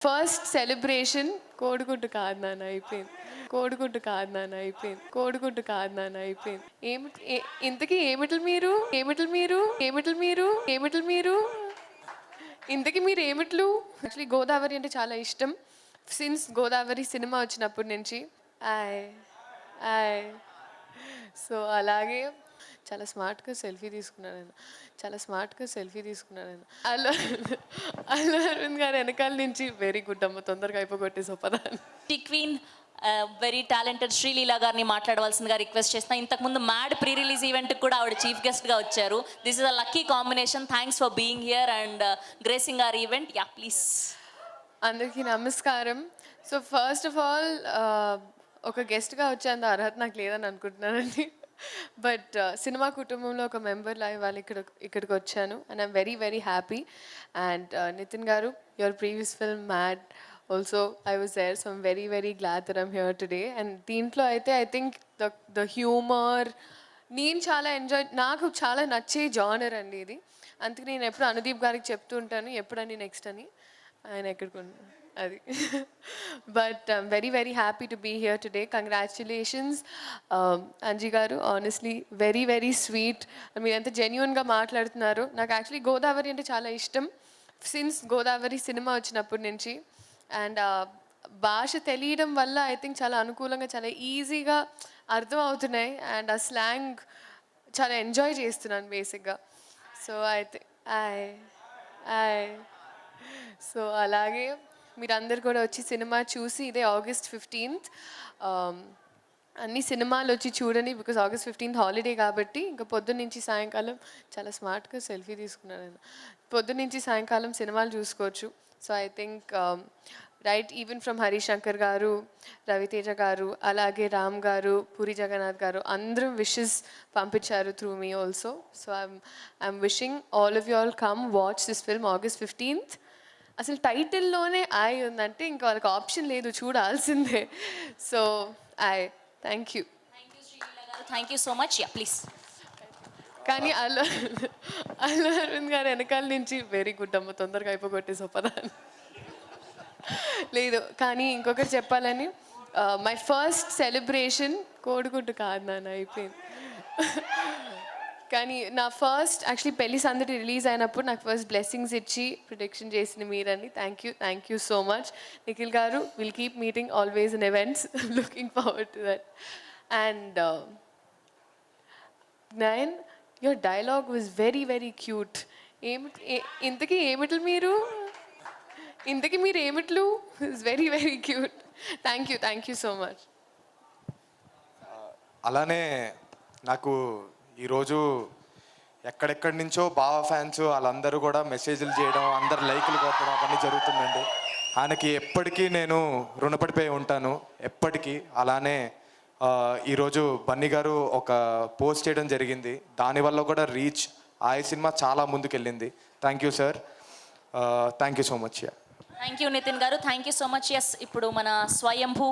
First celebration కోడిగుడ్డు కాదు నాన్న అయిపోయింది. కోడిగుడ్డు కాదు నాన్న అయిపోయింది. కోడిగుడ్డు కాదు నాన్న అయిపోయింది. ఇంతకీ ఏమిటలు మీరు ఏమిటలు మీరు ఏమిటలు మీరు ఏమిటలు మీరు ఇంతకీ మీరు ఏమిట్లు? యాక్చువల్లీ గోదావరి అంటే చాలా ఇష్టం సిన్స్ గోదావరి సినిమా వచ్చినప్పటి నుంచి. ఆయ్ ఆయ్ సో అలాగే చాలా స్మార్ట్గా సెల్ఫీ తీసుకున్నాను నేను. చాలా స్మార్ట్గా సెల్ఫీ తీసుకున్నాను నేను. అల్లు అల్లు అరవింద్ గారు వెనకాల నుంచి వెరీ గుడ్ అమ్మ తొందరగా అయిపోగొట్టేసో పదాన్ని. క్వీన్ వెరీ టాలెంటెడ్ శ్రీలీల గారిని మాట్లాడవలసిందిగా రిక్వెస్ట్ చేస్తున్నా. ఇంతకుముందు మ్యాడ్ ప్రీ రిలీజ్ ఈవెంట్కి కూడా ఆవిడ చీఫ్ గెస్ట్గా వచ్చారు. This is a lucky combination. Thanks for being here and gracing are event. Yeah please. అందరికీ నమస్కారం. సో ఫస్ట్ ఆఫ్ ఆల్ ఒక గెస్ట్గా వచ్చేంత అర్హత నాకు లేదని అనుకుంటున్నానండి. బట్ సినిమా కుటుంబంలో ఒక మెంబర్ లాగా వాళ్ళు ఇక్కడికి వచ్చాను and I'm very very happy. And Nithiin గారు, your previous film Mad also I was there, so I'm very very glad that I'm here today. And దీంట్లో అయితే ఐ థింక్ ద హ్యూమర్ నేను చాలా ఎంజాయ్, నాకు చాలా నచ్చే జానర్ అండి ఇది. అందుకే నేను ఎప్పుడు అనుదీప్ గారికి చెప్తూ ఉంటాను ఎప్పుడని నెక్స్ట్ అని, ఆయన ఎక్కడికి అది. But I'm very very happy to be here today. Congratulations Anji గారు, ఆనెస్ట్లీ వెరీ వెరీ స్వీట్. మీరు ఎంత జెన్యున్గా మాట్లాడుతున్నారు. నాకు యాక్చువల్లీ గోదావరి అంటే చాలా ఇష్టం సిన్స్ గోదావరి సినిమా వచ్చినప్పటి నుంచి. అండ్ భాష తెలియడం వల్ల ఐ థింక్ చాలా అనుకూలంగా చాలా ఈజీగా అర్థం అవుతున్నాయి. అండ్ ఆ స్లాంగ్ చాలా ఎంజాయ్ చేస్తున్నాను బేసిక్గా. సో అయితే సో అలాగే మీరందరు కూడా వచ్చి సినిమా చూసి, ఇదే August 15th అన్ని సినిమాలు వచ్చి చూడండి. బికాస్ August 15th హాలిడే కాబట్టి ఇంకా పొద్దున్న నుంచి సాయంకాలం చాలా స్మార్ట్గా సెల్ఫీ తీసుకున్నాను నేను. పొద్దున్న నుంచి సాయంకాలం సినిమాలు చూసుకోవచ్చు. So I think right even from Harishankar గారు, రవితేజ గారు, అలాగే రామ్ గారు, పూరి జగన్నాథ్ గారు అందరూ విషెస్ పంపించారు through me also. So I'm wishing all of you all come watch this film August 15th. అసలు టైటిల్లోనే ఐ ఉందంటే ఇంకా వాళ్ళకి ఆప్షన్ లేదు, చూడాల్సిందే. So thank you. Thank you so much. Yeah please. కానీ అల్లు అరవింద్ గారు వెనకాల నుంచి వెరీ గుడ్ అమ్మ తొందరగా అయిపోగొట్టేసో పదాన్ని. లేదు కానీ ఇంకొకటి చెప్పాలని, మై ఫస్ట్ సెలబ్రేషన్ కోడిగుడ్డు కాదు నాన్న అయిపోయింది. కానీ నా ఫస్ట్ యాక్చువల్లీ పెళ్లి సందడి రిలీజ్ అయినప్పుడు నాకు ఫస్ట్ బ్లెస్సింగ్స్ ఇచ్చి ప్రొటెక్షన్ చేసింది మీరండి. Thank you so much. Nikhil గారు, will keep meeting always in events. Looking forward to that. And Nayan, your dialogue was very very cute. ఇంతకీ ఏమిటలు మీరు ఇంతకీ మీరు ఏమిట్లు? It's very very cute. Thank you so much. అలానే నాకు ఈరోజు ఎక్కడెక్కడి నుంచో బావ ఫ్యాన్స్ వాళ్ళందరూ కూడా మెసేజ్లు చేయడం, అందరు లైకులు కొట్టడం అవన్నీ జరుగుతుందండి. ఆయనకి ఎప్పటికీ నేను రుణపడిపోయి ఉంటాను ఎప్పటికీ. అలానే ఈరోజు బన్నీ గారు ఒక పోస్ట్ చేయడం జరిగింది, దానివల్ల కూడా రీచ్ ఆ సినిమా చాలా ముందుకెళ్ళింది. Thank you sir, thank you so much. Thank you Nithiin గారు, thank you so much. Yes, ఇప్పుడు మన స్వయంభూ